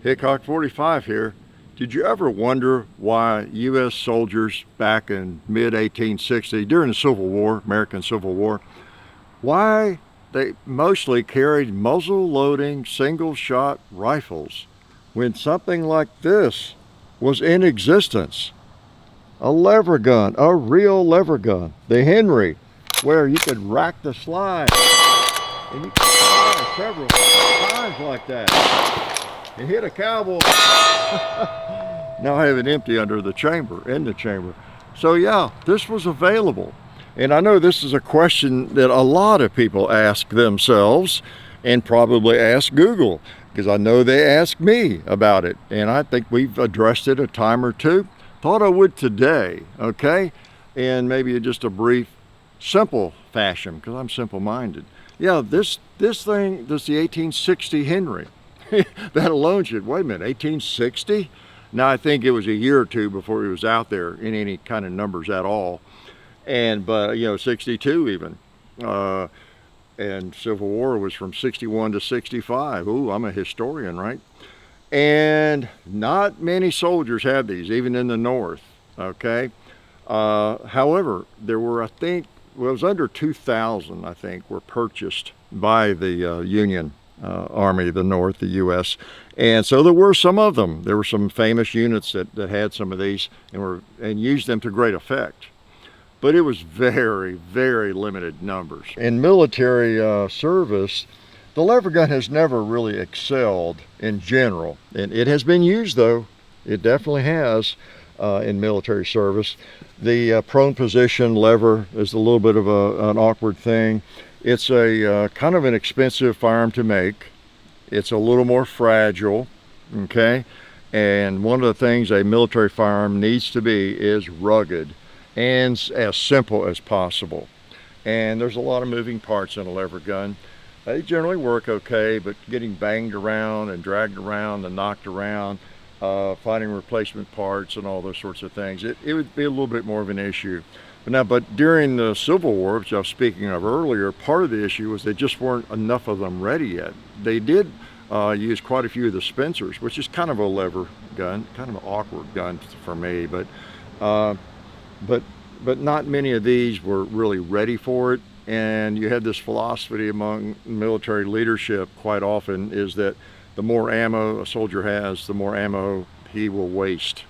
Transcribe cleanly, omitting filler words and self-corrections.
Hickok45 here. Did you ever wonder why U.S. soldiers back in mid-1860, during the Civil War, American Civil War, why they mostly carried muzzle-loading single-shot rifles when something like this was in existence? A lever gun, a real lever gun, the Henry, where you could rack the slide and you could fire several times like that. And hit a cowboy. Now I have it empty under the chamber, in the chamber. So yeah, this was available. And I know this is a question that a lot of people ask themselves and probably ask Google, because I know they ask me about it. And I think we've addressed it a time or two. Thought I would today, okay? And maybe just a brief, simple fashion, because I'm simple-minded. Yeah, this thing, the 1860 Henry. That alone should, wait a minute, 1860? Now I think it was a year or two before he was out there in any kind of numbers at all. But you know, 62 even. And Civil War was from 61 to 65. Ooh, I'm a historian, right? And not many soldiers had these, even in the North, okay? However, there were, I think, well, it was under 2,000, I think, were purchased by the Union Army, the North, the U.S. And so there were some of them. There were some famous units that had some of these and used them to great effect. But it was very, very limited numbers. In military service, the lever gun has never really excelled in general. And it has been used, though. It definitely has in military service. The prone position lever is a little bit of an awkward thing. It's a kind of an expensive firearm to make. It's a little more fragile, okay? And one of the things a military firearm needs to be is rugged and as simple as possible. And there's a lot of moving parts in a lever gun. They generally work okay, but getting banged around and dragged around and knocked around, finding replacement parts and all those sorts of things, it would be a little bit more of an issue. But during the Civil War, which I was speaking of earlier, part of the issue was there just weren't enough of them ready yet. They did use quite a few of the Spencers, which is kind of a lever gun, kind of an awkward gun for me, but not many of these were really ready for it. And you had this philosophy among military leadership quite often, is that the more ammo a soldier has, the more ammo he will waste.